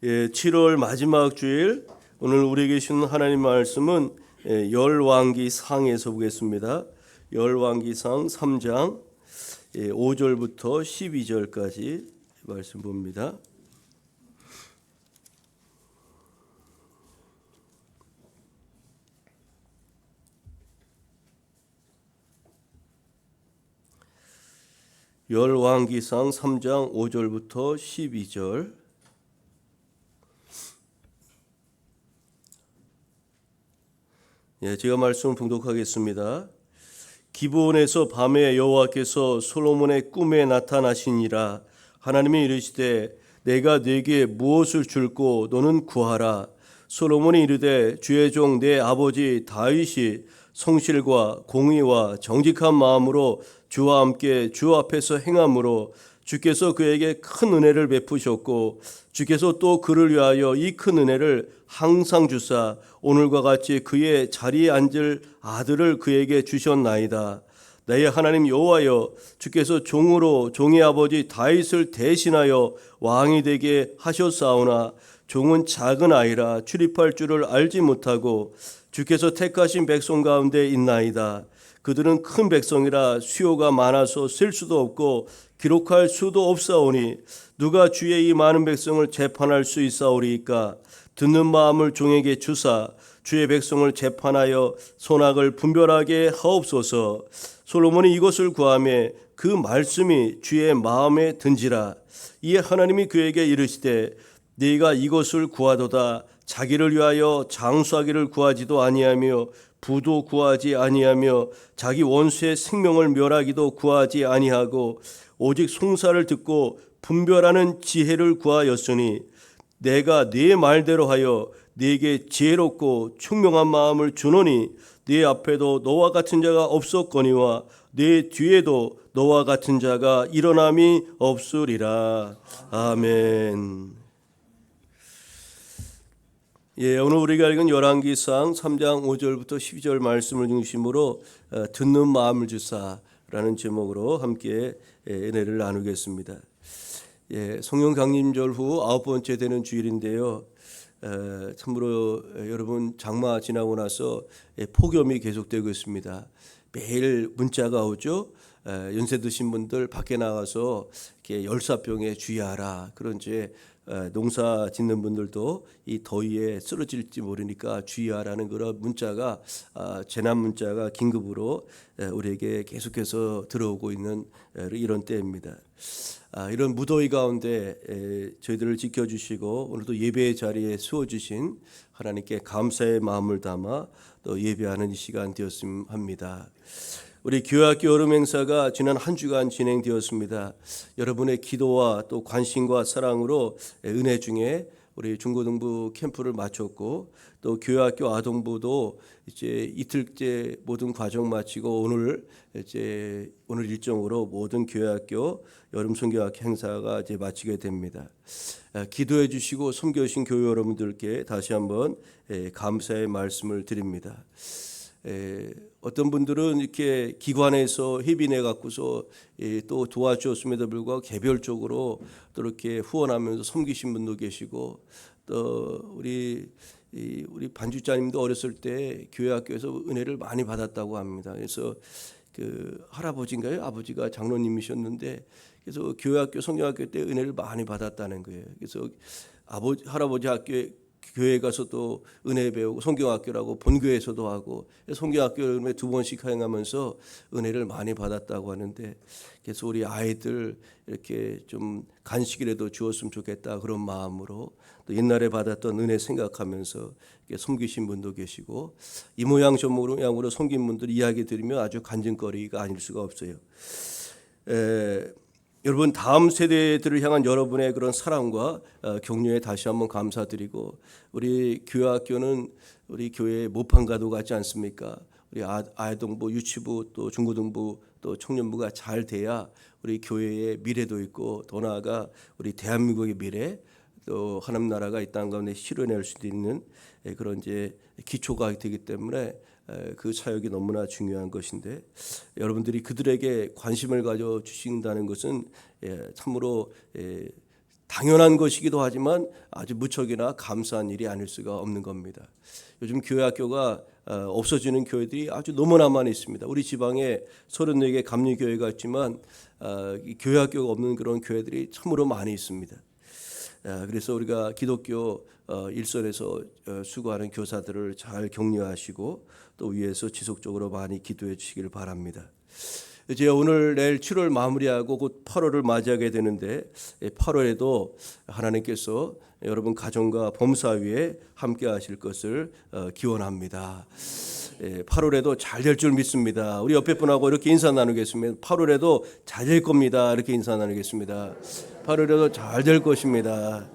7월 마지막 주일 오늘 우리에게 주신 하나님 말씀은 열왕기상에서 보겠습니다. 열왕기상 3장 5절부터 12절까지 말씀 봅니다. 열왕기상 3장 5절부터 12절. 제가 말씀을 봉독하겠습니다. 기브온에서 밤에 여호와께서 솔로몬의 꿈에 나타나시니라. 하나님이 이르시되 내가 네게 무엇을 줄고 너는 구하라. 솔로몬이 이르되 주의 종 내 아버지 다윗이 성실과 공의와 정직한 마음으로 주와 함께 주 앞에서 행함으로 주께서 그에게 큰 은혜를 베푸셨고 주께서 또 그를 위하여 이 큰 은혜를 항상 주사 오늘과 같이 그의 자리에 앉을 아들을 그에게 주셨나이다. 내 하나님 여호와여, 주께서 종으로 종의 아버지 다윗을 대신하여 왕이 되게 하셨사오나 종은 작은 아이라 출입할 줄을 알지 못하고 주께서 택하신 백성 가운데 있나이다. 그들은 큰 백성이라 수요가 많아서 셀 수도 없고 기록할 수도 없사오니 누가 주의 이 많은 백성을 재판할 수 있사오리이까. 듣는 마음을 종에게 주사 주의 백성을 재판하여 선악을 분별하게 하옵소서. 솔로몬이 이것을 구하며 그 말씀이 주의 마음에 든지라. 이에 하나님이 그에게 이르시되 네가 이것을 구하도다. 자기를 위하여 장수하기를 구하지도 아니하며 부도 구하지 아니하며 자기 원수의 생명을 멸하기도 구하지 아니하고 오직 송사를 듣고 분별하는 지혜를 구하였으니 내가 네 말대로 하여 네게 지혜롭고 총명한 마음을 주노니 네 앞에도 너와 같은 자가 없었거니와 네 뒤에도 너와 같은 자가 일어남이 없으리라. 아멘. 오늘 우리가 읽은 열왕기상 3장 5절부터 12절 말씀을 중심으로 듣는 마음을 주사라는 제목으로 함께 은혜를 나누겠습니다. 성령 강림절 후 9번째 되는 주일인데요. 참으로 여러분 장마 지나고 나서 폭염이 계속되고 있습니다. 매일 문자가 오죠. 연세 드신 분들 밖에 나가서 이렇게 열사병에 주의하라. 그런 이제 농사 짓는 분들도 이 더위에 쓰러질지 모르니까 주의하라는 그런 문자가 재난 문자가 긴급으로 우리에게 계속해서 들어오고 있는 이런 때입니다. 이런 무더위 가운데 저희들을 지켜주시고 오늘도 예배의 자리에 세워주신 하나님께 감사의 마음을 담아 또 예배하는 이 시간 되었으면 합니다. 우리 교회학교 여름 행사가 지난 한 주간 진행되었습니다. 여러분의 기도와 또 관심과 사랑으로 은혜 중에 우리 중고등부 캠프를 마쳤고 또 교회학교 아동부도 이제 이틀째 모든 과정 마치고 오늘 일정으로 모든 교회학교 여름 선교학교 행사가 이제 마치게 됩니다. 기도해 주시고 섬겨주신 교회 여러분들께 다시 한번 감사의 말씀을 드립니다. 어떤 분들은 이렇게 기관에서 협의해 갖고서 또 도와주었음에도 불구하고 개별적으로 또 이렇게 후원하면서 섬기신 분도 계시고 또 우리 반주자님도 어렸을 때 교회 학교에서 은혜를 많이 받았다고 합니다. 그래서 그 할아버지인가요? 아버지가 장로님이셨는데 그래서 교회 학교 성경학교 때 은혜를 많이 받았다는 거예요. 그래서 할아버지 학교에 교회 가서 또 은혜 배우고 성경학교라고 본교에서도 하고 성경학교를 2번씩 행하면서 은혜를 많이 받았다고 하는데 그래서 우리 아이들 이렇게 좀 간식이라도 주었으면 좋겠다 그런 마음으로 또 옛날에 받았던 은혜 생각하면서 섬기신 분도 계시고 이 모양 저 모양으로 섬긴 분들 이야기 들으면 아주 간증거리가 아닐 수가 없어요. 여러분 다음 세대들을 향한 여러분의 그런 사랑과 격려에 다시 한번 감사드리고 우리 교회학교는 우리 교회의 모판가도 같지 않습니까? 우리 아동부, 유치부, 또 중고등부, 또 청년부가 잘 돼야 우리 교회의 미래도 있고 더 나아가 우리 대한민국의 미래 또 하나님 나라가 이 땅 가운데 실현할 수도 있는 그런 이제 기초가 되기 때문에 그 사역이 너무나 중요한 것인데 여러분들이 그들에게 관심을 가져 주신다는 것은 참으로 당연한 것이기도 하지만 아주 무척이나 감사한 일이 아닐 수가 없는 겁니다. 요즘 교회 학교가 없어지는 교회들이 아주 너무나 많이 있습니다. 우리 지방에 34개 감리교회가 있지만 교회 학교가 없는 그런 교회들이 참으로 많이 있습니다. 그래서 우리가 기독교 일선에서 수고하는 교사들을 잘 격려하시고 또 위에서 지속적으로 많이 기도해 주시기를 바랍니다. 이제 오늘 내일 7월 마무리하고 곧 8월을 맞이하게 되는데 8월에도 하나님께서 여러분 가정과 범사위에 함께 하실 것을 기원합니다. 8월에도 잘 될 줄 믿습니다. 우리 옆에 분하고 이렇게 인사 나누겠습니다. 8월에도 잘 될 겁니다. 이렇게 인사 나누겠습니다. 8월에도 잘 될 것입니다.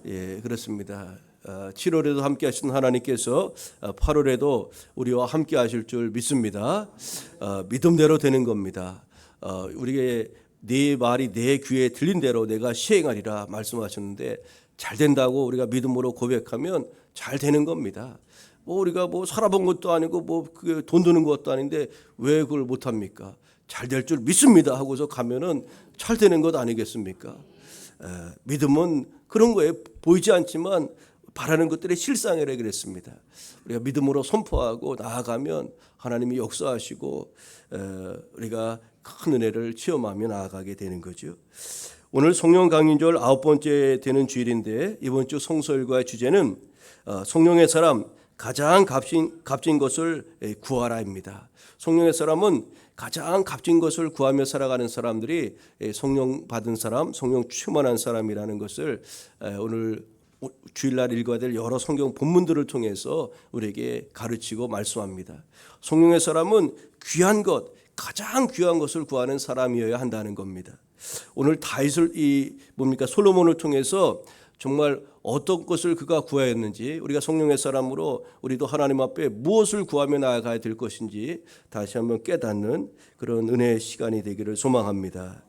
예, 그렇습니다. 7월에도 함께 하신 하나님께서 8월에도 우리와 함께 하실 줄 믿습니다. 믿음대로 되는 겁니다. 우리의 네 말이 내 귀에 들린 대로 내가 시행하리라 말씀하셨는데 잘 된다고 우리가 믿음으로 고백하면 잘 되는 겁니다. 우리가 살아본 것도 아니고 돈 드는 것도 아닌데 왜 그걸 못 합니까? 잘 될 줄 믿습니다 하고서 가면은 잘 되는 것 아니겠습니까? 믿음은 그런 거에 보이지 않지만 바라는 것들의 실상이라 그랬습니다. 우리가 믿음으로 선포하고 나아가면 하나님이 역사하시고 우리가 큰 은혜를 체험하며 나아가게 되는 거죠. 오늘 성령 강림절 9번째 되는 주일인데 이번 주 성서일과의 주제는 성령의 사람 가장 값진 것을 구하라입니다. 성령의 사람은 가장 값진 것을 구하며 살아가는 사람들이 성령 받은 사람, 성령 충만한 사람이라는 것을 오늘 주일날 읽어야 될 여러 성경 본문들을 통해서 우리에게 가르치고 말씀합니다. 성령의 사람은 귀한 것, 가장 귀한 것을 구하는 사람이어야 한다는 겁니다. 오늘 다윗을 솔로몬을 통해서 정말 어떤 것을 그가 구하였는지 우리가 성령의 사람으로 우리도 하나님 앞에 무엇을 구하며 나아가야 될 것인지 다시 한번 깨닫는 그런 은혜의 시간이 되기를 소망합니다.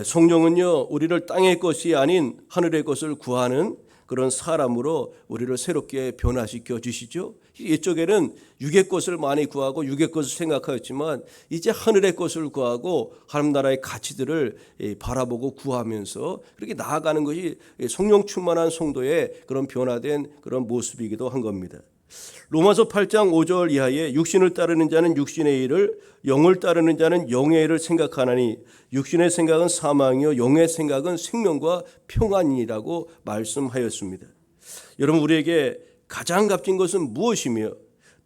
성령은요 우리를 땅의 것이 아닌 하늘의 것을 구하는 그런 사람으로 우리를 새롭게 변화시켜 주시죠. 이쪽에는 육의 것을 많이 구하고 육의 것을 생각하였지만 이제 하늘의 것을 구하고 하나님 나라의 가치들을 바라보고 구하면서 그렇게 나아가는 것이 성령 충만한 성도의 그런 변화된 그런 모습이기도 한 겁니다. 로마서 8장 5절 이하에 육신을 따르는 자는 육신의 일을 영을 따르는 자는 영의 일을 생각하나니 육신의 생각은 사망이요 영의 생각은 생명과 평안이라고 말씀하였습니다. 여러분 우리에게 가장 값진 것은 무엇이며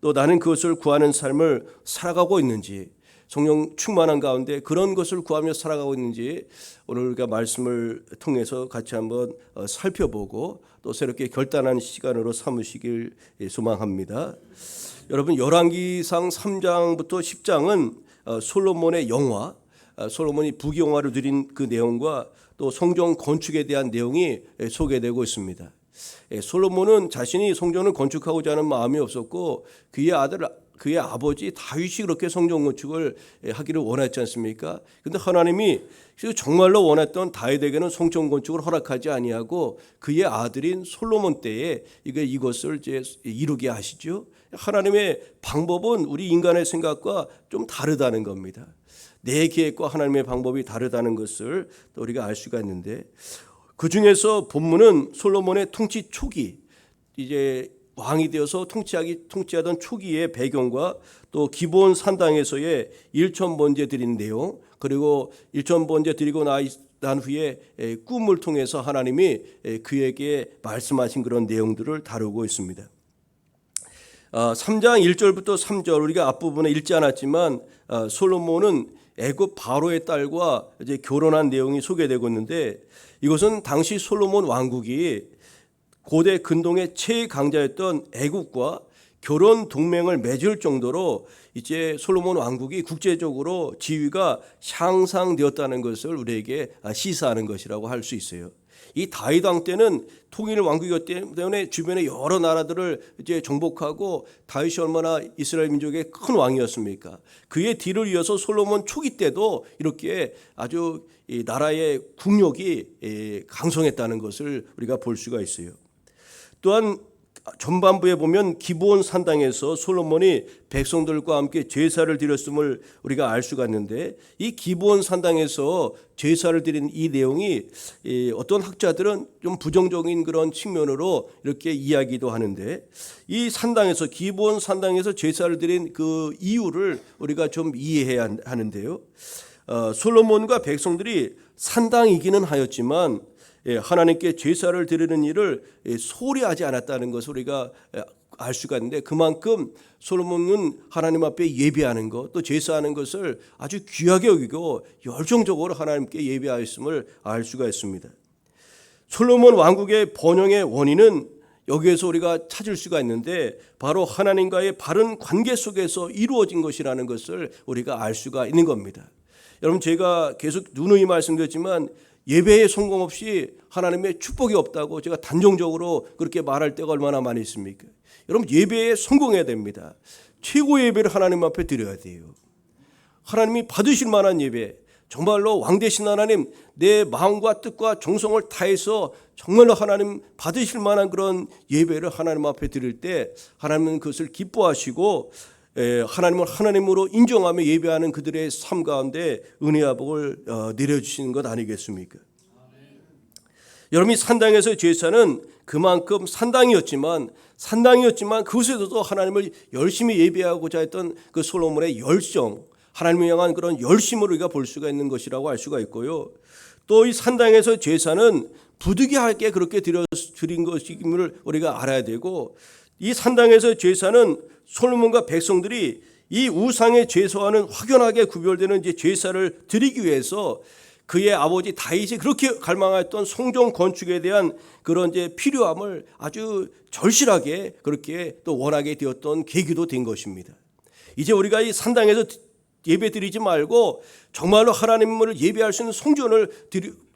또 나는 그것을 구하는 삶을 살아가고 있는지 성령 충만한 가운데 그런 것을 구하며 살아가고 있는지 오늘 우리가 말씀을 통해서 같이 한번 살펴보고 또 새롭게 결단하는 시간으로 삼으시길 소망합니다. 여러분 열왕기상 3장부터 10장은 솔로몬의 영화, 솔로몬이 부귀영화를 누린 그 내용과 또 성전 건축에 대한 내용이 소개되고 있습니다. 솔로몬은 자신이 성전을 건축하고자 하는 마음이 없었고 그의 아버지 다윗이 그렇게 성전 건축을 하기를 원했지 않습니까? 그런데 하나님이 정말로 원했던 다윗에게는 성전 건축을 허락하지 아니하고 그의 아들인 솔로몬 때에 이것을 이제 이루게 하시죠. 하나님의 방법은 우리 인간의 생각과 좀 다르다는 겁니다. 내 계획과 하나님의 방법이 다르다는 것을 또 우리가 알 수가 있는데 그 중에서 본문은 솔로몬의 통치 초기 이제 왕이 되어서 통치하던 초기의 배경과 또 기본 산당에서의 일천번제 드린 내용 그리고 일천번제 드리고 난 후에 꿈을 통해서 하나님이 그에게 말씀하신 그런 내용들을 다루고 있습니다. 3장 1절부터 3절 우리가 앞부분에 읽지 않았지만 솔로몬은 애굽 바로의 딸과 이제 결혼한 내용이 소개되고 있는데 이것은 당시 솔로몬 왕국이 고대 근동의 최강자였던 애굽과 결혼 동맹을 맺을 정도로 이제 솔로몬 왕국이 국제적으로 지위가 향상되었다는 것을 우리에게 시사하는 것이라고 할 수 있어요. 이 다윗 왕 때는 통일 왕국이었기 때문에 주변의 여러 나라들을 이제 정복하고 다윗이 얼마나 이스라엘 민족의 큰 왕이었습니까? 그의 뒤를 이어서 솔로몬 초기 때도 이렇게 아주 이 나라의 국력이 강성했다는 것을 우리가 볼 수가 있어요. 또한 전반부에 보면 기브온 산당에서 솔로몬이 백성들과 함께 제사를 드렸음을 우리가 알 수가 있는데, 이 기브온 산당에서 제사를 드린 이 내용이 어떤 학자들은 좀 부정적인 그런 측면으로 이렇게 이야기도 하는데, 이 산당에서 기브온 산당에서 제사를 드린 그 이유를 우리가 좀 이해해야 하는데요. 솔로몬과 백성들이 산당이기는 하였지만 하나님께 제사를 드리는 일을 소홀히 하지 않았다는 것을 우리가 알 수가 있는데, 그만큼 솔로몬은 하나님 앞에 예배하는 것, 또 제사하는 것을 아주 귀하게 여기고 열정적으로 하나님께 예배하였음을 알 수가 있습니다. 솔로몬 왕국의 번영의 원인은 여기에서 우리가 찾을 수가 있는데, 바로 하나님과의 바른 관계 속에서 이루어진 것이라는 것을 우리가 알 수가 있는 겁니다. 여러분, 제가 계속 누누이 말씀드렸지만 예배의 성공 없이 하나님의 축복이 없다고 제가 단정적으로 그렇게 말할 때가 얼마나 많이 있습니까? 여러분, 예배에 성공해야 됩니다. 최고의 예배를 하나님 앞에 드려야 돼요. 하나님이 받으실 만한 예배, 정말로 왕 되신 하나님, 내 마음과 뜻과 정성을 다해서 정말로 하나님 받으실 만한 그런 예배를 하나님 앞에 드릴 때 하나님은 그것을 기뻐하시고 하나님을 하나님으로 인정하며 예배하는 그들의 삶 가운데 은혜와 복을 내려주시는 것 아니겠습니까? 여러분이 산당에서의 제사는 그만큼 산당이었지만 그곳에서도 하나님을 열심히 예배하고자 했던 그 솔로몬의 열정, 하나님을 향한 그런 열심을 우리가 볼 수가 있는 것이라고 알 수가 있고요. 또 이 산당에서 제사는 부득이하게 그렇게 드린 것임을 우리가 알아야 되고, 이 산당에서 제사는 솔로몬과 백성들이 이 우상의 제사와는 확연하게 구별되는 이제 제사를 드리기 위해서 그의 아버지 다윗이 그렇게 갈망했던 성전 건축에 대한 그런 이제 필요함을 아주 절실하게 그렇게 또 원하게 되었던 계기도 된 것입니다. 이제 우리가 이 산당에서 예배 드리지 말고 정말로 하나님을 예배할 수 있는 성전을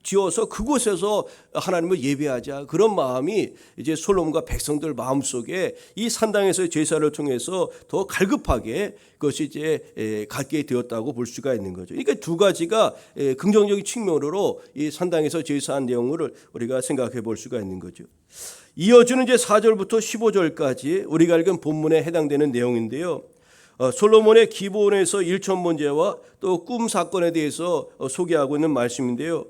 지어서 그곳에서 하나님을 예배하자, 그런 마음이 이제 솔로몬과 백성들 마음속에 이 산당에서의 제사를 통해서 더 갈급하게 그것이 이제 갖게 되었다고 볼 수가 있는 거죠. 그러니까 두 가지가 긍정적인 측면으로 이 산당에서 제사한 내용을 우리가 생각해 볼 수가 있는 거죠. 이어지는 이제 4절부터 15절까지 우리가 읽은 본문에 해당되는 내용인데요. 솔로몬의 기브온에서 일천 번제와 또 꿈 사건에 대해서 소개하고 있는 말씀인데요.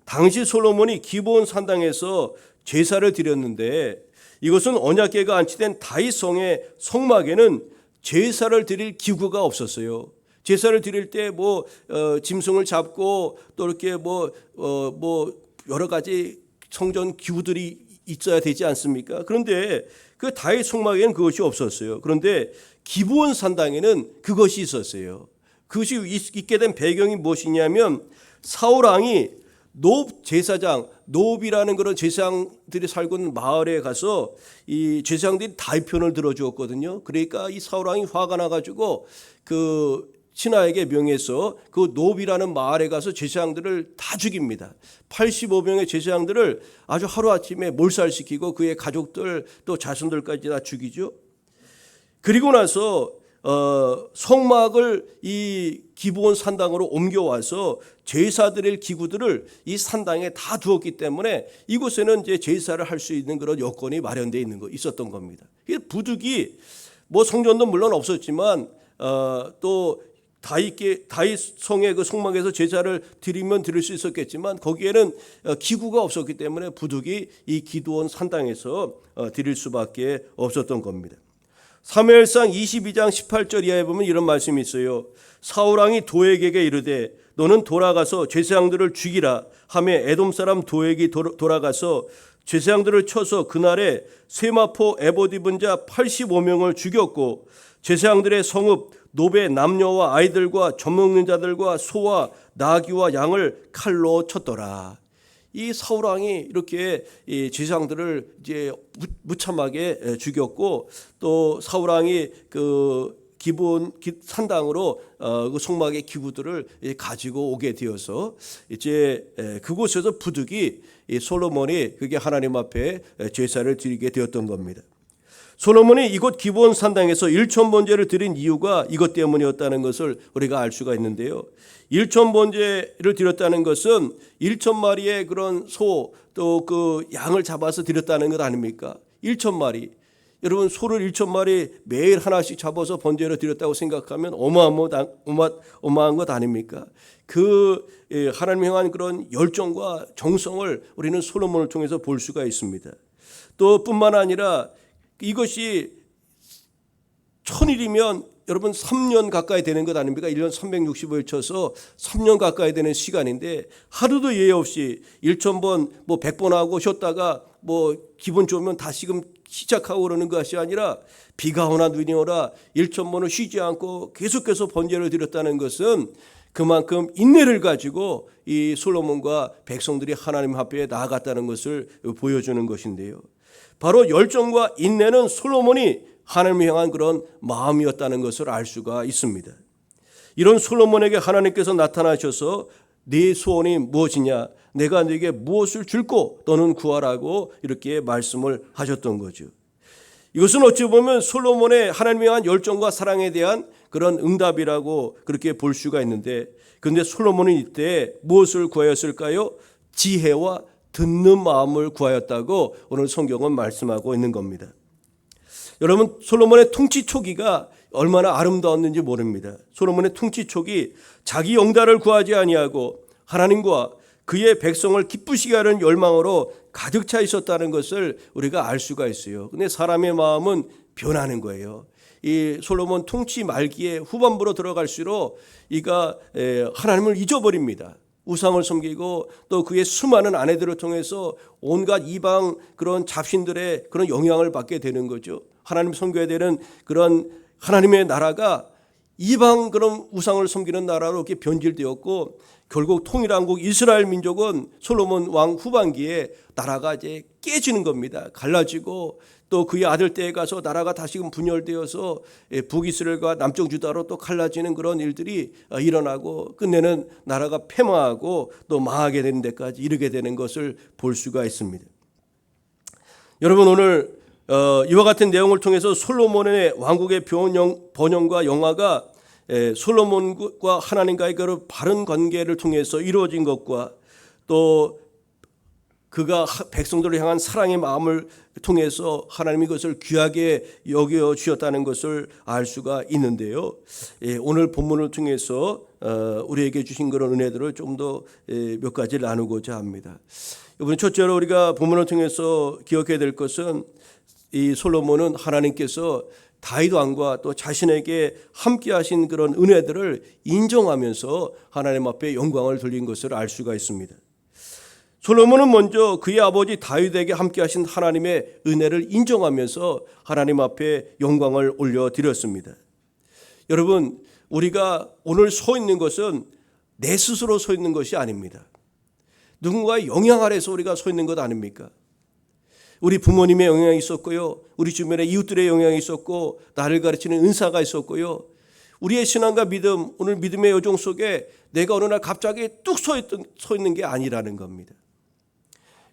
당시 솔로몬이 기브온 산당에서 제사를 드렸는데, 이것은 언약궤가 안치된 다윗 성의 성막에는 제사를 드릴 기구가 없었어요. 제사를 드릴 때 짐승을 잡고 또 이렇게 여러 가지 성전 기구들이 있어야 되지 않습니까? 그런데 그 다윗 성막에는 그것이 없었어요. 그런데 기브온 산당에는 그것이 있었어요. 그것이 있게 된 배경이 무엇이냐면, 사울 왕이 노브 제사장, 노브이라는 그런 제사장들이 살고 있는 마을에 가서 이 제사장들이 다윗 편을 들어주었거든요. 그러니까 이 사울 왕이 화가 나가지고 그 신하에게 명해서 그 노브이라는 마을에 가서 제사장들을 다 죽입니다. 85명의 제사장들을 아주 하루아침에 몰살시키고 그의 가족들 또 자손들까지 다 죽이죠. 그리고 나서 성막을 이 기브온 산당으로 옮겨와서 제사 드릴 기구들을 이 산당에 다 두었기 때문에 이곳에는 이제 제사를 할 수 있는 그런 여건이 마련되어 있었던 겁니다. 부득이 성전도 물론 없었지만 또 다윗 성의 그 성막에서 제사를 드리면 드릴 수 있었겠지만 거기에는 기구가 없었기 때문에 부득이 이 기브온 산당에서 드릴 수밖에 없었던 겁니다. 사무엘상 22장 18절 이하에 보면 이런 말씀이 있어요. 사울왕이 도액에게 이르되 너는 돌아가서 제사장들을 죽이라 하며 에돔 사람 도액이 돌아가서 제사장들을 쳐서 그날에 세마포 에봇 입은 자 85명을 죽였고 제사장들의 성읍 노베 남녀와 아이들과 젖먹는 자들과 소와 나귀와 양을 칼로 쳤더라. 이 사울 왕이 이렇게 제사장들을 이제 무참하게 죽였고, 또 사울 왕이 그 기브온 산당으로 그 성막의 기구들을 가지고 오게 되어서 이제 그곳에서 부득이 솔로몬이 그게 하나님 앞에 제사를 드리게 되었던 겁니다. 솔로몬이 이곳 기브온 산당에서 일천 번제를 드린 이유가 이것 때문이었다는 것을 우리가 알 수가 있는데요. 일천 번제를 드렸다는 것은 1,000마리의 그런 소 또 그 양을 잡아서 드렸다는 것 아닙니까? 1,000마리. 여러분 소를 1,000마리 매일 하나씩 잡아서 번제로 드렸다고 생각하면 어마어마한 것 아닙니까? 그 하나님 향한 그런 열정과 정성을 우리는 솔로몬을 통해서 볼 수가 있습니다. 또 뿐만 아니라 이것이 1000일이면 여러분 3년 가까이 되는 것 아닙니까? 1년 365일 쳐서 3년 가까이 되는 시간인데 하루도 예외 없이 1,000번 100번 하고 쉬었다가 기분 좋으면 다시금 시작하고 그러는 것이 아니라 비가 오나 눈이 오나 1,000번을 쉬지 않고 계속해서 번제를 드렸다는 것은 그만큼 인내를 가지고 이 솔로몬과 백성들이 하나님 앞에 나아갔다는 것을 보여주는 것인데요. 바로 열정과 인내는 솔로몬이 하나님을 향한 그런 마음이었다는 것을 알 수가 있습니다. 이런 솔로몬에게 하나님께서 나타나셔서 네 소원이 무엇이냐? 내가 네게 무엇을 줄고 너는 구하라고 이렇게 말씀을 하셨던 거죠. 이것은 어찌 보면 솔로몬의 하나님에 대한 열정과 사랑에 대한 그런 응답이라고 그렇게 볼 수가 있는데, 그런데 솔로몬은 이때 무엇을 구하였을까요? 지혜와 듣는 마음을 구하였다고 오늘 성경은 말씀하고 있는 겁니다. 여러분, 솔로몬의 통치 초기가 얼마나 아름다웠는지 모릅니다. 솔로몬의 통치 초기 자기 영달을 구하지 아니하고 하나님과 그의 백성을 기쁘시게 하는 열망으로 가득 차 있었다는 것을 우리가 알 수가 있어요. 근데 사람의 마음은 변하는 거예요. 이 솔로몬 통치 말기에 후반부로 들어갈수록 이가 하나님을 잊어버립니다. 우상을 섬기고 또 그의 수많은 아내들을 통해서 온갖 이방 그런 잡신들의 그런 영향을 받게 되는 거죠. 하나님 섬겨야 되는 그런 하나님의 나라가 이방 그런 우상을 섬기는 나라로 이렇게 변질되었고, 결국 통일한국 이스라엘 민족은 솔로몬 왕 후반기에 나라가 이제 깨지는 겁니다. 갈라지고 또 그의 아들 때에 가서 나라가 다시금 분열되어서 북이스라엘과 남쪽 유다로 또 갈라지는 그런 일들이 일어나고 끝내는 나라가 패망하고 또 망하게 되는 데까지 이르게 되는 것을 볼 수가 있습니다. 여러분, 오늘 이와 같은 내용을 통해서 솔로몬의 왕국의 번영과 영화가 솔로몬과 하나님과의 그 바른 관계를 통해서 이루어진 것과 또 그가 백성들을 향한 사랑의 마음을 통해서 하나님이 그것을 귀하게 여겨 주셨다는 것을 알 수가 있는데요. 오늘 본문을 통해서 우리에게 주신 그런 은혜들을 좀 더 몇 가지 나누고자 합니다. 이번 첫째로 우리가 본문을 통해서 기억해야 될 것은 이 솔로몬은 하나님께서 다윗 왕과 또 자신에게 함께 하신 그런 은혜들을 인정하면서 하나님 앞에 영광을 돌린 것을 알 수가 있습니다. 솔로몬은 먼저 그의 아버지 다윗에게 함께 하신 하나님의 은혜를 인정하면서 하나님 앞에 영광을 올려드렸습니다. 여러분, 우리가 오늘 서 있는 것은 내 스스로 서 있는 것이 아닙니다. 누군가의 영향 아래서 우리가 서 있는 것 아닙니까? 우리 부모님의 영향이 있었고요, 우리 주변의 이웃들의 영향이 있었고, 나를 가르치는 은사가 있었고요. 우리의 신앙과 믿음, 오늘 믿음의 여정 속에 내가 어느 날 갑자기 뚝 서 있는 게 아니라는 겁니다.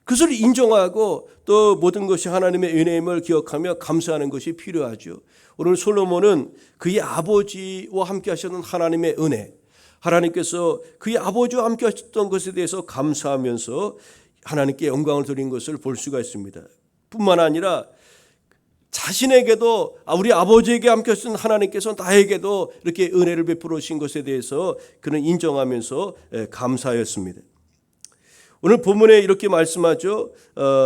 그것을 인정하고 또 모든 것이 하나님의 은혜임을 기억하며 감사하는 것이 필요하죠. 오늘 솔로몬은 그의 아버지와 함께 하셨던 하나님의 은혜, 하나님께서 그의 아버지와 함께 하셨던 것에 대해서 감사하면서 하나님께 영광을 드린 것을 볼 수가 있습니다. 뿐만 아니라 자신에게도 우리 아버지에게 함께 하신 하나님께서 나에게도 이렇게 은혜를 베풀어 주신 것에 대해서 그는 인정하면서 감사하였습니다. 오늘 본문에 이렇게 말씀하죠.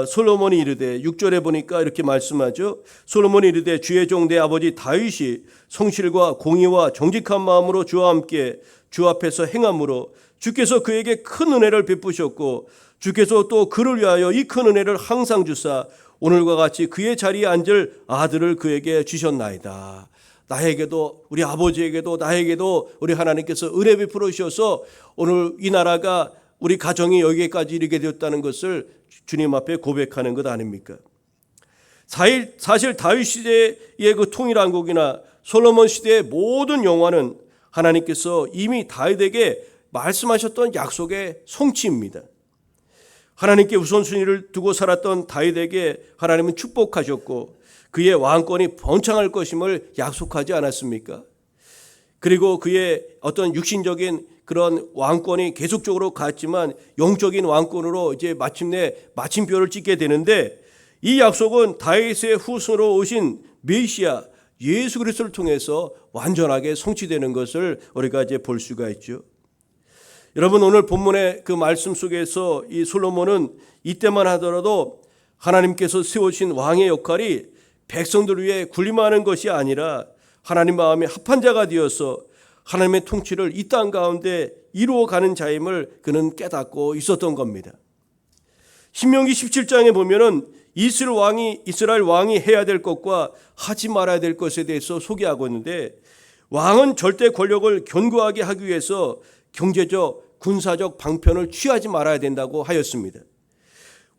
솔로몬이 이르되, 6절에 보니까 이렇게 말씀하죠. 솔로몬이 이르되 주의 종 내 아버지 다윗이 성실과 공의와 정직한 마음으로 주와 함께 주 앞에서 행함으로 주께서 그에게 큰 은혜를 베푸셨고 주께서 또 그를 위하여 이 큰 은혜를 항상 주사 오늘과 같이 그의 자리에 앉을 아들을 그에게 주셨나이다. 나에게도, 우리 아버지에게도, 나에게도 우리 하나님께서 은혜 베풀어 주셔서 오늘 이 나라가, 우리 가정이 여기까지 이르게 되었다는 것을 주님 앞에 고백하는 것 아닙니까? 사실 다윗 시대의 그 통일왕국이나 솔로몬 시대의 모든 영화는 하나님께서 이미 다윗에게 말씀하셨던 약속의 성취입니다. 하나님께 우선순위를 두고 살았던 다윗에게 하나님은 축복하셨고 그의 왕권이 번창할 것임을 약속하지 않았습니까? 그리고 그의 어떤 육신적인 그런 왕권이 계속적으로 갔지만 영적인 왕권으로 이제 마침내 마침표를 찍게 되는데, 이 약속은 다윗의 후손으로 오신 메시아 예수 그리스도를 통해서 완전하게 성취되는 것을 우리가 이제 볼 수가 있죠. 여러분, 오늘 본문의 그 말씀 속에서 이 솔로몬은 이때만 하더라도 하나님께서 세우신 왕의 역할이 백성들 위해 군림하는 것이 아니라 하나님 마음에 합한 자가 되어서 하나님의 통치를 이 땅 가운데 이루어가는 자임을 그는 깨닫고 있었던 겁니다. 신명기 17장에 보면은 이스라엘 왕이 해야 될 것과 하지 말아야 될 것에 대해서 소개하고 있는데, 왕은 절대 권력을 견고하게 하기 위해서 경제적, 군사적 방편을 취하지 말아야 된다고 하였습니다.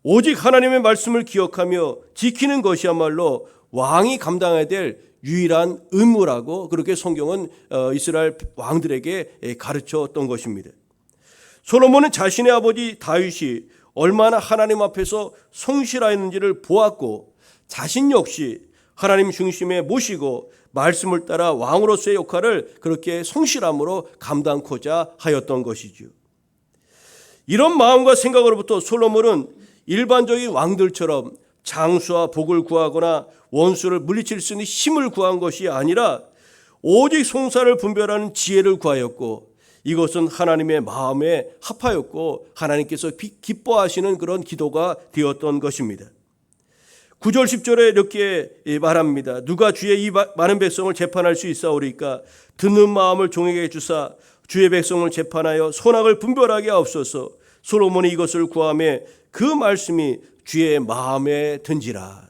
오직 하나님의 말씀을 기억하며 지키는 것이야말로 왕이 감당해야 될 유일한 의무라고 그렇게 성경은 이스라엘 왕들에게 가르쳤던 것입니다. 솔로몬은 자신의 아버지 다윗이 얼마나 하나님 앞에서 성실하였는지를 보았고, 자신 역시 하나님 중심에 모시고 말씀을 따라 왕으로서의 역할을 그렇게 성실함으로 감당코자 하였던 것이죠. 이런 마음과 생각으로부터 솔로몬은 일반적인 왕들처럼 장수와 복을 구하거나 원수를 물리칠 수 있는 힘을 구한 것이 아니라 오직 송사를 분별하는 지혜를 구하였고, 이것은 하나님의 마음에 합하였고 하나님께서 기뻐하시는 그런 기도가 되었던 것입니다. 9절 10절에 이렇게 말합니다. 누가 주의 이 많은 백성을 재판할 수 있사오리까? 듣는 마음을 종에게 주사 주의 백성을 재판하여 선악을 분별하게 하옵소서. 솔로몬이 이것을 구하며 그 말씀이 주의 마음에 든지라.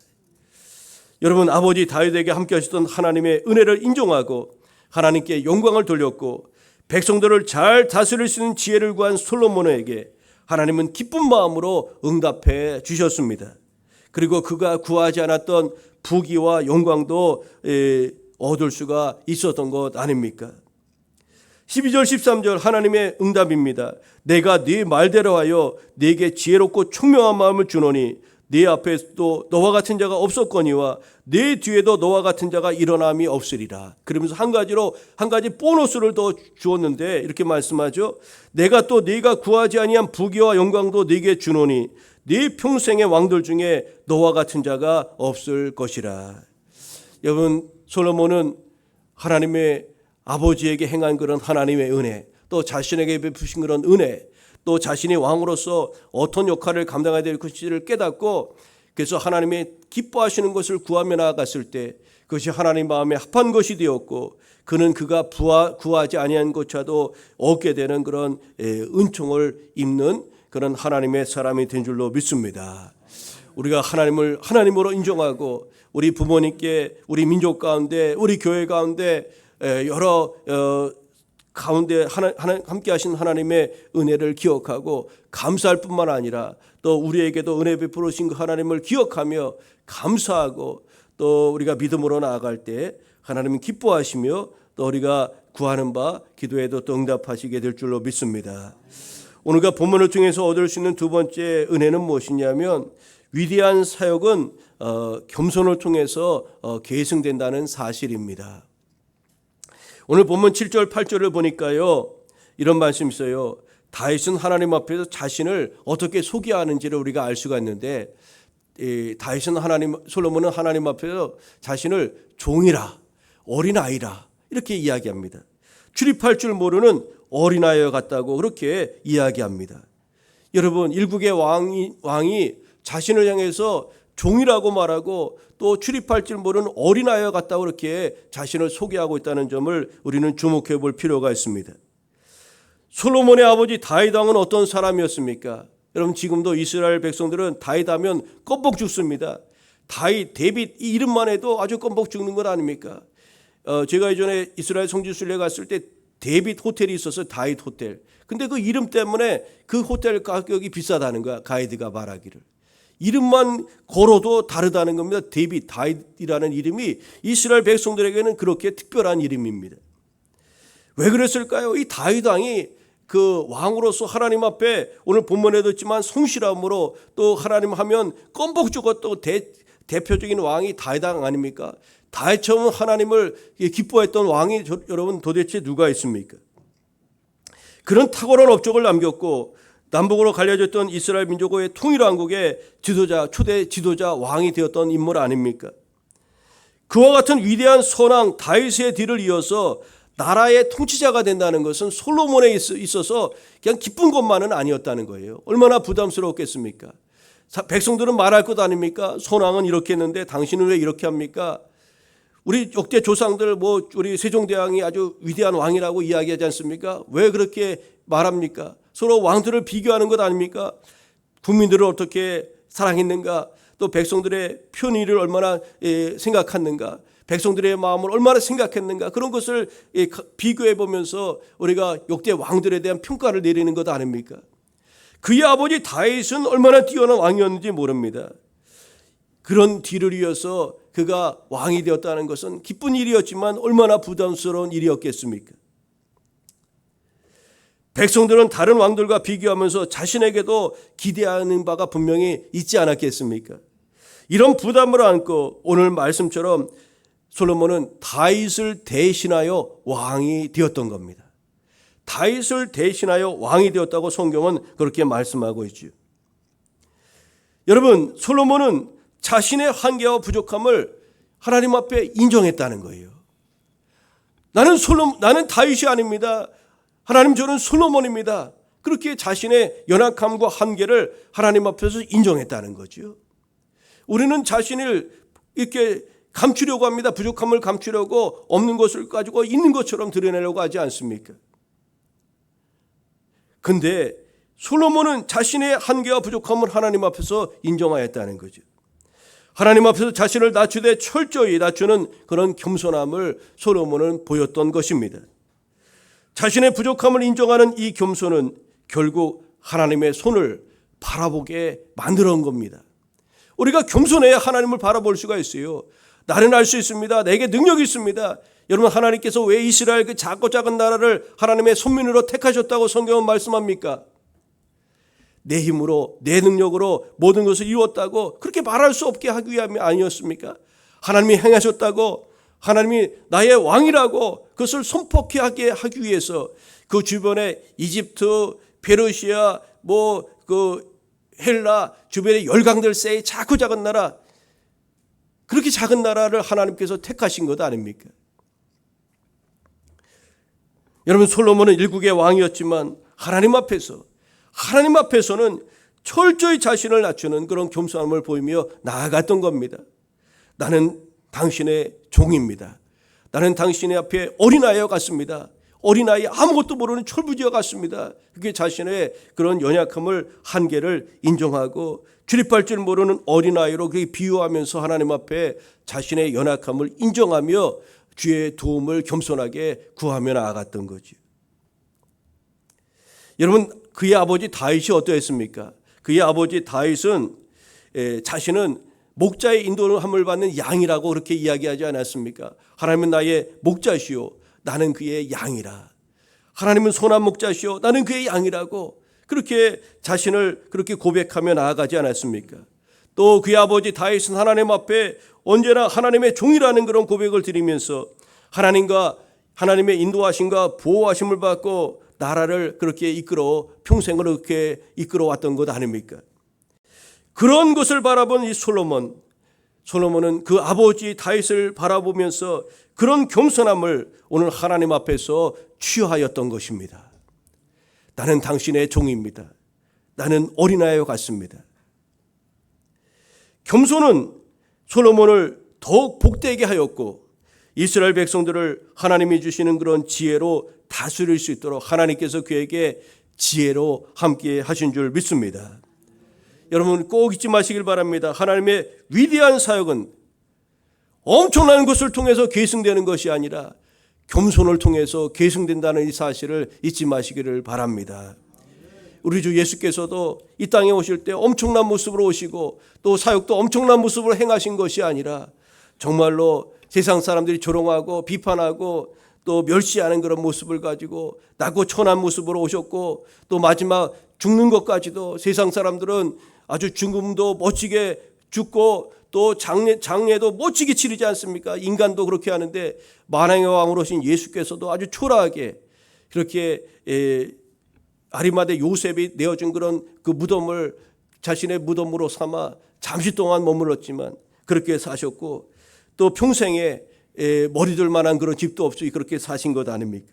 여러분, 아버지 다윗에게 함께 하셨던 하나님의 은혜를 인정하고 하나님께 영광을 돌렸고 백성들을 잘 다스릴 수 있는 지혜를 구한 솔로몬에게 하나님은 기쁜 마음으로 응답해 주셨습니다. 그리고 그가 구하지 않았던 부귀와 영광도 얻을 수가 있었던 것 아닙니까? 12절 13절 하나님의 응답입니다. 내가 네 말대로 하여 네게 지혜롭고 총명한 마음을 주노니 네 앞에도 너와 같은 자가 없었거니와 네 뒤에도 너와 같은 자가 일어남이 없으리라. 그러면서 한 가지 보너스를 더 주었는데 이렇게 말씀하죠. 내가 또 네가 구하지 아니한 부귀와 영광도 네게 주노니 네 평생의 왕들 중에 너와 같은 자가 없을 것이라. 여러분, 솔로몬은 하나님의 아버지에게 행한 그런 하나님의 은혜, 또 자신에게 베푸신 그런 은혜, 또 자신이 왕으로서 어떤 역할을 감당해야 될 것인지를 깨닫고, 그래서 하나님의 기뻐하시는 것을 구하며 나아갔을 때 그것이 하나님 마음에 합한 것이 되었고, 그는 그가 구하지 아니한 것조차도 얻게 되는 그런 은총을 입는 그런 하나님의 사람이 된 줄로 믿습니다. 우리가 하나님을 하나님으로 인정하고 우리 부모님께, 우리 민족 가운데, 우리 교회 가운데 여러 가운데 함께 하신 하나님의 은혜를 기억하고 감사할 뿐만 아니라 또 우리에게도 은혜 베풀으신 그 하나님을 기억하며 감사하고, 또 우리가 믿음으로 나아갈 때 하나님은 기뻐하시며 또 우리가 구하는 바 기도에도 또 응답하시게 될 줄로 믿습니다. 오늘과 본문을 통해서 얻을 수 있는 두 번째 은혜는 무엇이냐면, 위대한 사역은 겸손을 통해서 계승된다는 사실입니다. 오늘 본문 7절 8절을 보니까요, 이런 말씀이 있어요. 다윗은 하나님 앞에서 자신을 어떻게 소개하는지를 우리가 알 수가 있는데, 솔로몬은 하나님 앞에서 자신을 종이라, 어린아이라 이렇게 이야기합니다. 출입할 줄 모르는 어린아이와 같다고 그렇게 이야기합니다. 여러분, 일국의 왕이 자신을 향해서 종이라고 말하고 또 출입할 줄 모르는 어린아이와 같다고 그렇게 자신을 소개하고 있다는 점을 우리는 주목해 볼 필요가 있습니다. 솔로몬의 아버지 다윗 왕은 어떤 사람이었습니까? 여러분, 지금도 이스라엘 백성들은 다윗 하면 껌뻑 죽습니다. 데빗 이 이름만 해도 아주 껌뻑 죽는 것 아닙니까? 제가 이전에 이스라엘 성지순례 갔을 때 데빗 호텔이 있어서 다윗 호텔. 근데 그 이름 때문에 그 호텔 가격이 비싸다는 거야. 가이드가 말하기를. 이름만 걸어도 다르다는 겁니다. 다윗이라는 이름이 이스라엘 백성들에게는 그렇게 특별한 이름입니다. 왜 그랬을까요? 이 다윗 왕이 그 왕으로서 하나님 앞에 오늘 본문에도 있지만 성실함으로, 또 하나님 하면 껌뻑 죽었던 대표적인 왕이 다윗 왕 아닙니까? 다윗처럼 하나님을 기뻐했던 왕이 여러분 도대체 누가 있습니까? 그런 탁월한 업적을 남겼고, 남북으로 갈려졌던 이스라엘 민족의 통일왕국의 지도자, 초대 지도자 왕이 되었던 인물 아닙니까? 그와 같은 위대한 선왕 다윗의 뒤를 이어서 나라의 통치자가 된다는 것은 솔로몬에 있어서 그냥 기쁜 것만은 아니었다는 거예요. 얼마나 부담스러웠겠습니까? 백성들은 말할 것 아닙니까? 선왕은 이렇게 했는데 당신은 왜 이렇게 합니까? 우리 역대 조상들 우리 세종대왕이 아주 위대한 왕이라고 이야기하지 않습니까? 왜 그렇게 말합니까? 서로 왕들을 비교하는 것 아닙니까? 국민들을 어떻게 사랑했는가? 또 백성들의 편의를 얼마나 생각했는가? 백성들의 마음을 얼마나 생각했는가? 그런 것을 비교해 보면서 우리가 역대 왕들에 대한 평가를 내리는 것 아닙니까? 그의 아버지 다윗은 얼마나 뛰어난 왕이었는지 모릅니다. 그런 뒤를 이어서 그가 왕이 되었다는 것은 기쁜 일이었지만 얼마나 부담스러운 일이었겠습니까? 백성들은 다른 왕들과 비교하면서 자신에게도 기대하는 바가 분명히 있지 않았겠습니까? 이런 부담을 안고 오늘 말씀처럼 솔로몬은 다윗을 대신하여 왕이 되었던 겁니다. 다윗을 대신하여 왕이 되었다고 성경은 그렇게 말씀하고 있죠. 여러분, 솔로몬은 자신의 한계와 부족함을 하나님 앞에 인정했다는 거예요. 나는 다윗이 아닙니다. 하나님, 저는 솔로몬입니다. 그렇게 자신의 연약함과 한계를 하나님 앞에서 인정했다는 거죠. 우리는 자신을 이렇게 감추려고 합니다. 부족함을 감추려고 없는 것을 가지고 있는 것처럼 드러내려고 하지 않습니까? 근데 솔로몬은 자신의 한계와 부족함을 하나님 앞에서 인정하였다는 거죠. 하나님 앞에서 자신을 낮추되 철저히 낮추는 그런 겸손함을 솔로몬은 보였던 것입니다. 자신의 부족함을 인정하는 이 겸손은 결국 하나님의 손을 바라보게 만들어 온 겁니다. 우리가 겸손해야 하나님을 바라볼 수가 있어요. 나는 알 수 있습니다. 내게 능력이 있습니다. 여러분, 하나님께서 왜 이스라엘 그 작고 작은 나라를 하나님의 손민으로 택하셨다고 성경은 말씀합니까? 내 힘으로, 내 능력으로 모든 것을 이루었다고 그렇게 말할 수 없게 하기 위함이 아니었습니까? 하나님이 행하셨다고, 하나님이 나의 왕이라고 그것을 손폭하게 하기 위해서 그 주변에 이집트, 페르시아, 헬라 주변의 열강들 세이 작고 작은 나라, 그렇게 작은 나라를 하나님께서 택하신 것 아닙니까? 여러분, 솔로몬은 일국의 왕이었지만 하나님 앞에서는 철저히 자신을 낮추는 그런 겸손함을 보이며 나아갔던 겁니다. 나는 당신의 종입니다. 나는 당신의 앞에 어린아이와 같습니다. 어린아이, 아무것도 모르는 철부지와 같습니다. 그게 자신의 그런 연약함을, 한계를 인정하고 출입할 줄 모르는 어린아이로 그렇게 비유하면서 하나님 앞에 자신의 연약함을 인정하며 주의 도움을 겸손하게 구하며 나아갔던 거죠. 여러분, 그의 아버지 다윗이 어떠했습니까? 그의 아버지 다윗은 자신은 목자의 인도함을 받는 양이라고 그렇게 이야기하지 않았습니까? 하나님은 나의 목자시오, 나는 그의 양이라. 하나님은 선한 목자시오, 나는 그의 양이라고 그렇게 자신을 그렇게 고백하며 나아가지 않았습니까? 또 그의 아버지 다윗은 하나님 앞에 언제나 하나님의 종이라는 그런 고백을 드리면서 하나님과 하나님의 인도하심과 보호하심을 받고 나라를 그렇게 평생을 그렇게 이끌어왔던 것 아닙니까? 그런 것을 바라본 이 솔로몬은 그 아버지 다윗을 바라보면서 그런 겸손함을 오늘 하나님 앞에서 취하였던 것입니다. 나는 당신의 종입니다. 나는 어린아이와 같습니다. 겸손은 솔로몬을 더욱 복되게 하였고 이스라엘 백성들을 하나님이 주시는 그런 지혜로 다스릴 수 있도록 하나님께서 그에게 지혜로 함께 하신 줄 믿습니다. 여러분, 꼭 잊지 마시길 바랍니다. 하나님의 위대한 사역은 엄청난 것을 통해서 계승되는 것이 아니라 겸손을 통해서 계승된다는 이 사실을 잊지 마시기를 바랍니다. 우리 주 예수께서도 이 땅에 오실 때 엄청난 모습으로 오시고 또 사역도 엄청난 모습으로 행하신 것이 아니라 정말로 세상 사람들이 조롱하고 비판하고 또 멸시하는 그런 모습을 가지고 낮고 천한 모습으로 오셨고 또 마지막 죽는 것까지도 세상 사람들은 아주 죽음도 멋지게 죽고 또 장례도 멋지게 치르지 않습니까? 인간도 그렇게 하는데 만왕의 왕으로 오신 예수께서도 아주 초라하게 그렇게 아리마대 요셉이 내어준 그런 그 무덤을 자신의 무덤으로 삼아 잠시 동안 머물렀지만 그렇게 사셨고, 또 평생에 머리들 만한 그런 집도 없이 그렇게 사신 것 아닙니까?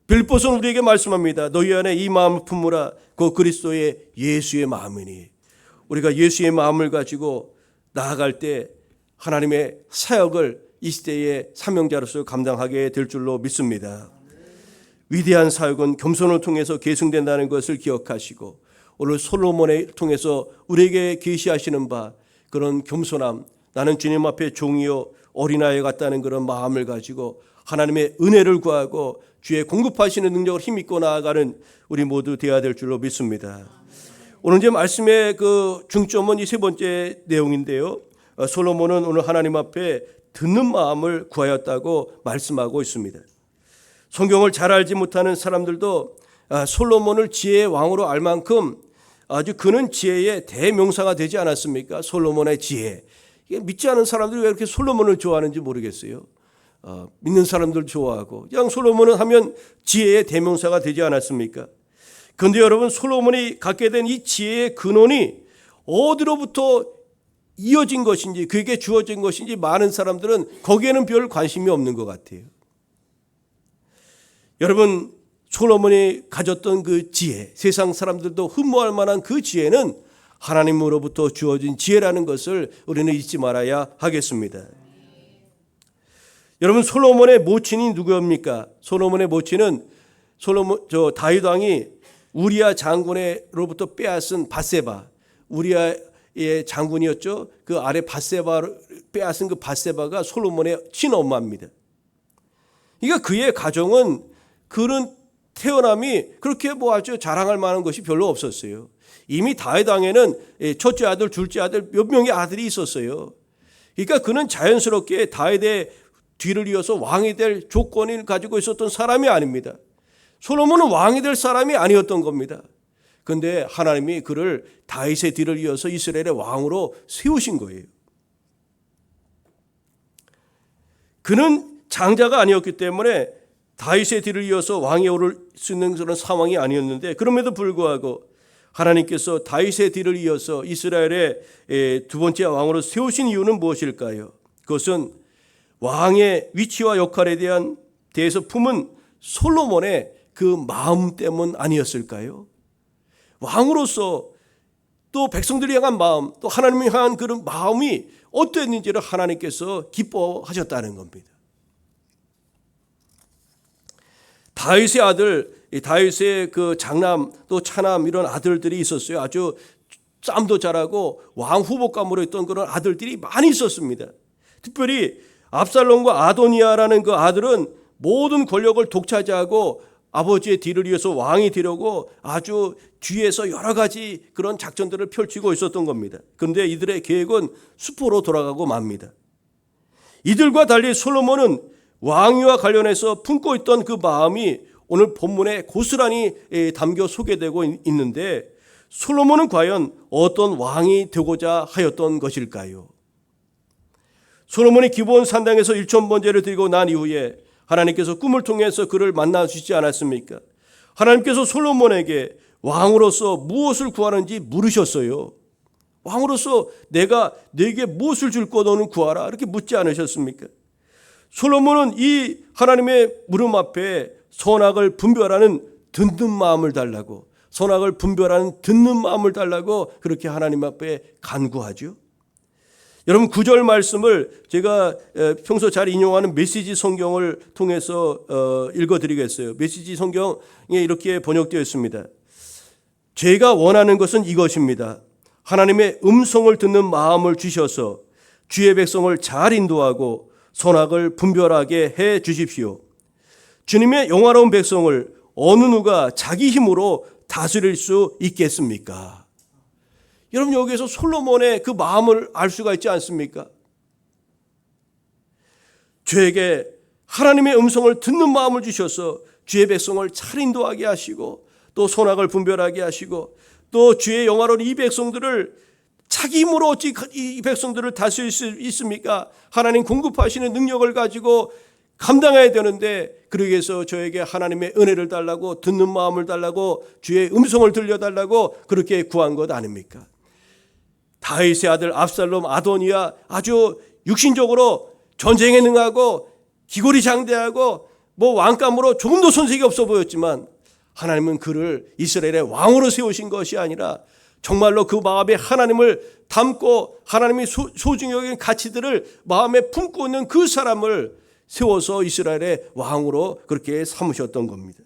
빌립보서는 우리에게 말씀합니다. 너희 안에 이 마음을 품으라. 그 그리스도의 예수의 마음이니. 우리가 예수의 마음을 가지고 나아갈 때 하나님의 사역을 이 시대의 사명자로서 감당하게 될 줄로 믿습니다. 위대한 사역은 겸손을 통해서 계승된다는 것을 기억하시고, 오늘 솔로몬을 통해서 우리에게 계시하시는 바 그런 겸손함, 나는 주님 앞에 종이요 어린아이 같다는 그런 마음을 가지고 하나님의 은혜를 구하고 주의 공급하시는 능력을 힘입고 나아가는 우리 모두 되어야 될 줄로 믿습니다. 오늘 이제 말씀의 그 중점은 이 세 번째 내용인데요. 솔로몬은 오늘 하나님 앞에 듣는 마음을 구하였다고 말씀하고 있습니다. 성경을 잘 알지 못하는 사람들도 솔로몬을 지혜의 왕으로 알 만큼 아주 그는 지혜의 대명사가 되지 않았습니까? 솔로몬의 지혜. 믿지 않은 사람들이 왜 이렇게 솔로몬을 좋아하는지 모르겠어요. 믿는 사람들 좋아하고 그냥 솔로몬은 하면 지혜의 대명사가 되지 않았습니까? 그런데 여러분, 솔로몬이 갖게 된 이 지혜의 근원이 어디로부터 이어진 것인지, 그에게 주어진 것인지 많은 사람들은 거기에는 별 관심이 없는 것 같아요. 여러분, 솔로몬이 가졌던 그 지혜, 세상 사람들도 흠모할 만한 그 지혜는 하나님으로부터 주어진 지혜라는 것을 우리는 잊지 말아야 하겠습니다. 여러분, 솔로몬의 모친이 누구입니까? 솔로몬의 모친은 다윗 왕이 우리아 장군으로부터 빼앗은 밧세바, 우리아의 장군이었죠. 그 아래 밧세바를 빼앗은 그 밧세바가 솔로몬의 친엄마입니다. 그러니까 그의 가정은 그런 태어남이 그렇게 아주 자랑할 만한 것이 별로 없었어요. 이미 다윗 왕에는 첫째 아들, 둘째 아들 몇 명의 아들이 있었어요. 그러니까 그는 자연스럽게 다윗의 뒤를 이어서 왕이 될 조건을 가지고 있었던 사람이 아닙니다. 솔로몬은 왕이 될 사람이 아니었던 겁니다. 그런데 하나님이 그를 다윗의 뒤를 이어서 이스라엘의 왕으로 세우신 거예요. 그는 장자가 아니었기 때문에 다윗의 뒤를 이어서 왕에 오를 수 있는 그런 상황이 아니었는데, 그럼에도 불구하고 하나님께서 다윗의 뒤를 이어서 이스라엘의 두 번째 왕으로 세우신 이유는 무엇일까요? 그것은 왕의 위치와 역할에 대해서 품은 솔로몬의 그 마음 때문 아니었을까요? 왕으로서 또 백성들이 향한 마음, 또 하나님을 향한 그런 마음이 어땠는지를 하나님께서 기뻐하셨다는 겁니다. 다윗의 아들, 다윗의 그 장남 또 차남 이런 아들들이 있었어요. 아주 싸움도 잘하고 왕 후보감으로 있던 그런 아들들이 많이 있었습니다. 특별히 압살롬과 아도니아라는 그 아들은 모든 권력을 독차지하고 아버지의 뒤를 이어서 왕이 되려고 아주 뒤에서 여러 가지 그런 작전들을 펼치고 있었던 겁니다. 그런데 이들의 계획은 수포로 돌아가고 맙니다. 이들과 달리 솔로몬은 왕위와 관련해서 품고 있던 그 마음이 오늘 본문에 고스란히 담겨 소개되고 있는데, 솔로몬은 과연 어떤 왕이 되고자 하였던 것일까요? 솔로몬이 기브온 산당에서 1,000번제를 드리고 난 이후에 하나님께서 꿈을 통해서 그를 만나주시지 않았습니까? 하나님께서 솔로몬에게 왕으로서 무엇을 구하는지 물으셨어요. 왕으로서 내가 네게 무엇을 줄 거 너는 구하라, 이렇게 묻지 않으셨습니까? 솔로몬은 이 하나님의 물음 앞에 선악을 분별하는 듣는 마음을 달라고, 선악을 분별하는 듣는 마음을 달라고 그렇게 하나님 앞에 간구하죠. 여러분, 9절 말씀을 제가 평소 잘 인용하는 메시지 성경을 통해서 읽어드리겠어요. 메시지 성경에 이렇게 번역되어 있습니다. 제가 원하는 것은 이것입니다. 하나님의 음성을 듣는 마음을 주셔서 주의 백성을 잘 인도하고 선악을 분별하게 해 주십시오. 주님의 영화로운 백성을 어느 누가 자기 힘으로 다스릴 수 있겠습니까? 여러분, 여기에서 솔로몬의 그 마음을 알 수가 있지 않습니까? 저에게 하나님의 음성을 듣는 마음을 주셔서 주의 백성을 잘 인도하게 하시고 또 선악을 분별하게 하시고 또 주의 영화로운 이 백성들을 자기 힘으로 어찌 이 백성들을 다스릴 수 있습니까? 하나님 공급하시는 능력을 가지고 감당해야 되는데 그러기 위해서 저에게 하나님의 은혜를 달라고, 듣는 마음을 달라고, 주의 음성을 들려달라고 그렇게 구한 것 아닙니까? 다윗의 아들 압살롬 아도니아 아주 육신적으로 전쟁에 능하고 기골이 장대하고 왕감으로 조금도 손색이 없어 보였지만 하나님은 그를 이스라엘의 왕으로 세우신 것이 아니라 정말로 그 마음에 하나님을 담고 하나님이 소중히 여긴 가치들을 마음에 품고 있는 그 사람을 세워서 이스라엘의 왕으로 그렇게 삼으셨던 겁니다.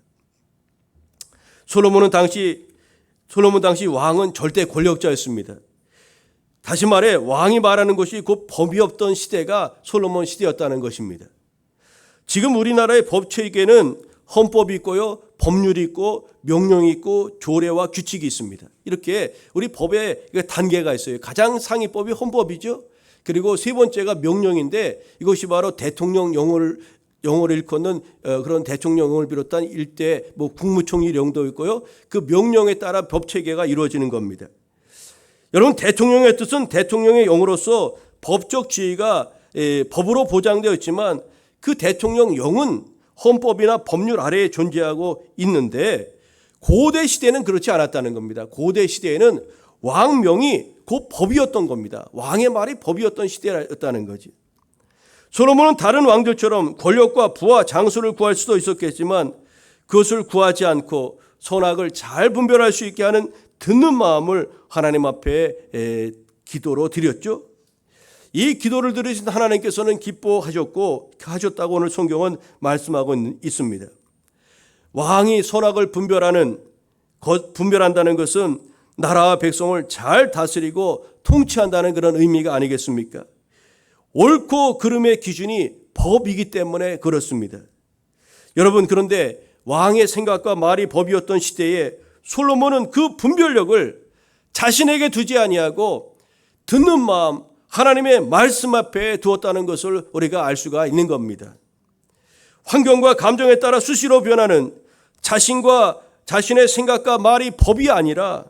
솔로몬 당시 왕은 절대 권력자였습니다. 다시 말해 왕이 말하는 것이 곧 법이 없던 시대가 솔로몬 시대였다는 것입니다. 지금 우리나라의 법체계에는 헌법이 있고요, 법률이 있고, 명령이 있고, 조례와 규칙이 있습니다. 이렇게 우리 법에 단계가 있어요. 가장 상위법이 헌법이죠. 그리고 세 번째가 명령인데 이것이 바로 대통령 영어를 일컫는 그런 대통령을 비롯한 일대 국무총리령도 있고요. 그 명령에 따라 법체계가 이루어지는 겁니다. 여러분, 대통령의 뜻은 대통령의 영으로서 법적 지위가 법으로 보장되어 있지만 그 대통령 영은 헌법이나 법률 아래에 존재하고 있는데 고대 시대는 그렇지 않았다는 겁니다. 고대 시대에는 왕명이 곧 법이었던 겁니다. 왕의 말이 법이었던 시대였다는 거지. 솔로몬은 다른 왕들처럼 권력과 부와 장수를 구할 수도 있었겠지만 그것을 구하지 않고 선악을 잘 분별할 수 있게 하는 듣는 마음을 하나님 앞에 기도로 드렸죠. 이 기도를 들으신 하나님께서는 하셨다고 오늘 성경은 말씀하고 있습니다. 왕이 선악을 분별한다는 것은 나라와 백성을 잘 다스리고 통치한다는 그런 의미가 아니겠습니까? 옳고 그름의 기준이 법이기 때문에 그렇습니다. 여러분, 그런데 왕의 생각과 말이 법이었던 시대에 솔로몬은 그 분별력을 자신에게 두지 아니하고 듣는 마음, 하나님의 말씀 앞에 두었다는 것을 우리가 알 수가 있는 겁니다. 환경과 감정에 따라 수시로 변하는 자신의 생각과 말이 법이 아니라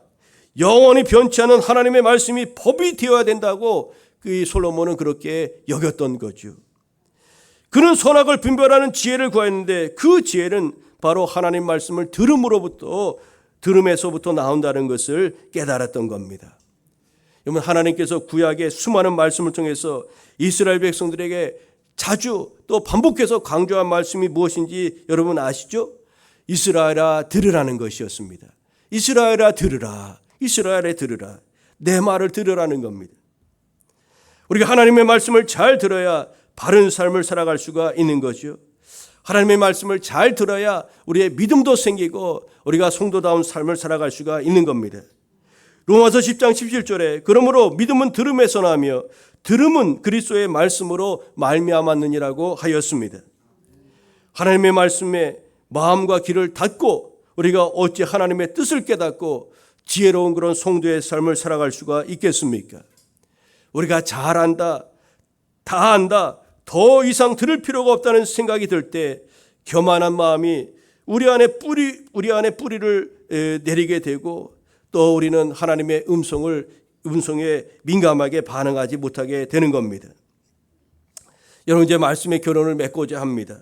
영원히 변치 않은 하나님의 말씀이 법이 되어야 된다고 그 솔로몬은 그렇게 여겼던 거죠. 그는 선악을 분별하는 지혜를 구했는데 그 지혜는 바로 하나님 말씀을 들음에서부터 나온다는 것을 깨달았던 겁니다. 여러분, 하나님께서 구약의 수많은 말씀을 통해서 이스라엘 백성들에게 자주 또 반복해서 강조한 말씀이 무엇인지 여러분 아시죠? 이스라엘아 들으라는 것이었습니다. 이스라엘아 들으라. 이스라엘에 들으라. 내 말을 들으라는 겁니다. 우리가 하나님의 말씀을 잘 들어야 바른 삶을 살아갈 수가 있는 거죠. 하나님의 말씀을 잘 들어야 우리의 믿음도 생기고 우리가 성도다운 삶을 살아갈 수가 있는 겁니다. 로마서 10장 17절에 그러므로 믿음은 들음에서 나며 들음은 그리스도의 말씀으로 말미암았느니라고 하였습니다. 하나님의 말씀에 마음과 귀를 닫고 우리가 어찌 하나님의 뜻을 깨닫고 지혜로운 그런 성도의 삶을 살아갈 수가 있겠습니까? 우리가 잘 안다, 다 안다, 더 이상 들을 필요가 없다는 생각이 들 때 교만한 마음이 우리 안에 뿌리를 내리게 되고 또 우리는 하나님의 음성에 민감하게 반응하지 못하게 되는 겁니다. 여러분, 이제 말씀의 결론을 맺고자 합니다.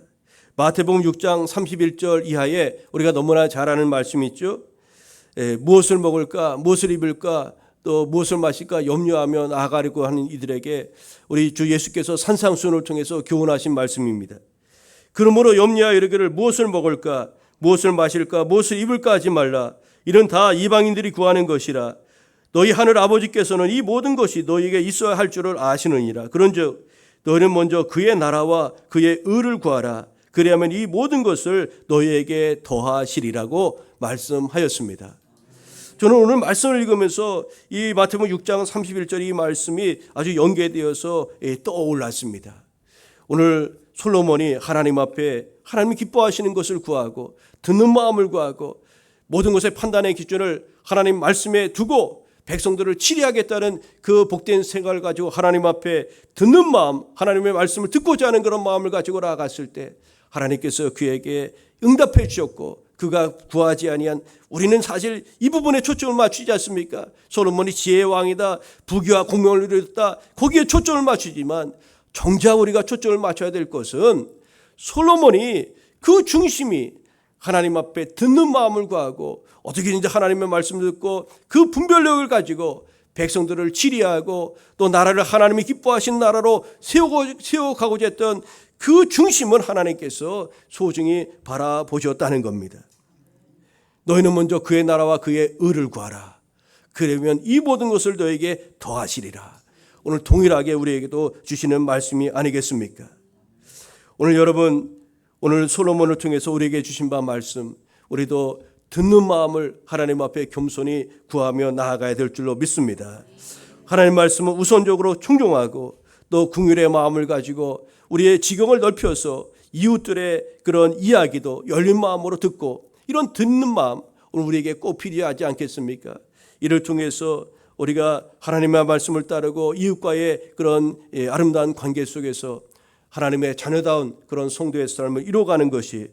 마태복음 6장 31절 이하에 우리가 너무나 잘 아는 말씀이 있죠. 무엇을 먹을까, 무엇을 입을까, 또 무엇을 마실까 염려하며 나아가려고 하는 이들에게 우리 주 예수께서 산상수훈을 통해서 교훈하신 말씀입니다. 그러므로 염려하여 이르기를 무엇을 먹을까, 무엇을 마실까, 무엇을 입을까 하지 말라. 이는 다 이방인들이 구하는 것이라. 너희 하늘 아버지께서는 이 모든 것이 너희에게 있어야 할 줄을 아시느니라. 그런즉 너희는 먼저 그의 나라와 그의 의를 구하라. 그리하면 이 모든 것을 너희에게 더하시리라고 말씀하였습니다. 저는 오늘 말씀을 읽으면서 이 마태복음 6장 31절 이 말씀이 아주 연계되어서 떠올랐습니다. 오늘 솔로몬이 하나님 앞에 하나님이 기뻐하시는 것을 구하고 듣는 마음을 구하고 모든 것의 판단의 기준을 하나님 말씀에 두고 백성들을 치리하겠다는 그 복된 생각을 가지고 하나님 앞에 듣는 마음, 하나님의 말씀을 듣고자 하는 그런 마음을 가지고 나아갔을 때 하나님께서 그에게 응답해 주셨고 그가 구하지 아니한 우리는 사실 이 부분에 초점을 맞추지 않습니까? 솔로몬이 지혜의 왕이다, 부귀와 공명을 이루었다, 거기에 초점을 맞추지만 정작 우리가 초점을 맞춰야 될 것은 솔로몬이 그 중심이 하나님 앞에 듣는 마음을 구하고 어떻게 이제 하나님의 말씀을 듣고 그 분별력을 가지고 백성들을 치리하고 또 나라를 하나님이 기뻐하신 나라로 세워가고자 했던 그 중심은 하나님께서 소중히 바라보셨다는 겁니다. 너희는 먼저 그의 나라와 그의 의를 구하라. 그러면 이 모든 것을 너에게 더하시리라. 오늘 동일하게 우리에게도 주시는 말씀이 아니겠습니까? 오늘 여러분, 오늘 솔로몬을 통해서 우리에게 주신 바 말씀, 우리도 듣는 마음을 하나님 앞에 겸손히 구하며 나아가야 될 줄로 믿습니다. 하나님 말씀은 우선적으로 존중하고 또 긍휼의 마음을 가지고 우리의 지경을 넓혀서 이웃들의 그런 이야기도 열린 마음으로 듣고 이런 듣는 마음 오늘 우리에게 꼭 필요하지 않겠습니까? 이를 통해서 우리가 하나님의 말씀을 따르고 이웃과의 그런 아름다운 관계 속에서 하나님의 자녀다운 그런 성도의 삶을 이루어가는 것이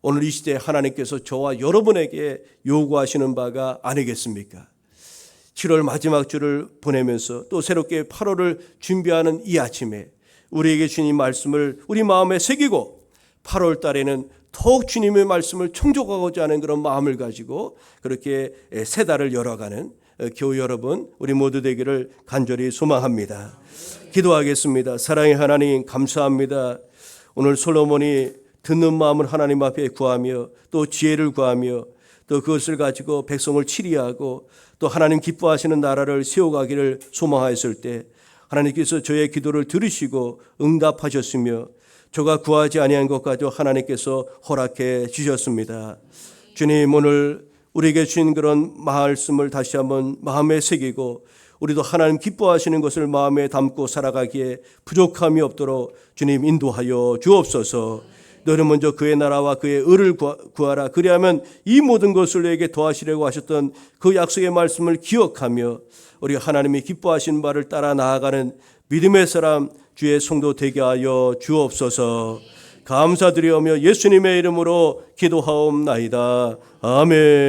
오늘 이 시대에 하나님께서 저와 여러분에게 요구하시는 바가 아니겠습니까? 7월 마지막 주를 보내면서 또 새롭게 8월을 준비하는 이 아침에 우리에게 주님 말씀을 우리 마음에 새기고 8월 달에는 더욱 주님의 말씀을 청족하고자 하는 그런 마음을 가지고 그렇게 새 달을 열어가는 교우 여러분 우리 모두 되기를 간절히 소망합니다. 기도하겠습니다. 사랑의 하나님 감사합니다. 오늘 솔로몬이 듣는 마음을 하나님 앞에 구하며 또 지혜를 구하며 또 그것을 가지고 백성을 치리하고 또 하나님 기뻐하시는 나라를 세워가기를 소망하였을 때 하나님께서 저의 기도를 들으시고 응답하셨으며 저가 구하지 아니한 것까지 하나님께서 허락해 주셨습니다. 주님 오늘 우리에게 주신 그런 말씀을 다시 한번 마음에 새기고 우리도 하나님 기뻐하시는 것을 마음에 담고 살아가기에 부족함이 없도록 주님 인도하여 주옵소서. 너는 먼저 그의 나라와 그의 의를 구하라. 그리하면 이 모든 것을 너에게 더하시려고 하셨던 그 약속의 말씀을 기억하며 우리 하나님이 기뻐하신 바를 따라 나아가는 믿음의 사람 주의 성도 되게 하여 주옵소서. 감사드리오며 예수님의 이름으로 기도하옵나이다. 아멘.